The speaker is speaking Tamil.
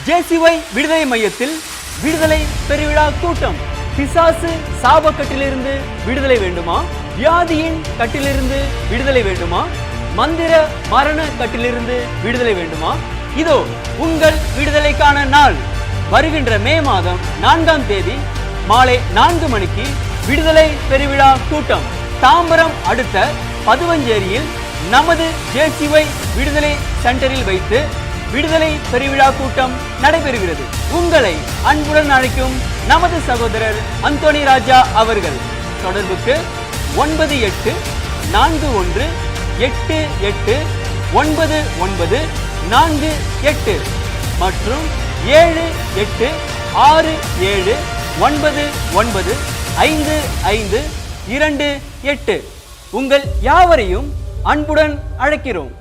ஜேசிஒய் விடுதலை மையத்தில் விடுதலை பெருவிழா கூட்டம். பிசாசு சாபக்கட்டிலிருந்து விடுதலை வேண்டுமா? வியாதியின் கட்டிலிருந்து விடுதலை வேண்டுமா? மந்திர மரண கட்டிலிருந்து விடுதலை வேண்டுமா? இதோ உங்கள் விடுதலைக்கான நாள். வருகின்ற மே மாதம் 4ஆம் தேதி மாலை 4 மணிக்கு விடுதலை பெருவிழா கூட்டம். தாம்பரம் அடுத்த பதுவஞ்சேரியில் நமது ஜேசிஒய் விடுதலை சென்டரில் வைத்து விடுதலை பெருவிழா கூட்டம் நடைபெறுகிறது. உங்களை அன்புடன் அழைக்கும் நமது சகோதரர் அந்தோணி ராஜா அவர்கள். தொடர்புக்கு 9841889948 மற்றும் 7867995528. உங்கள் யாவரையும் அன்புடன் அழைக்கிறோம்.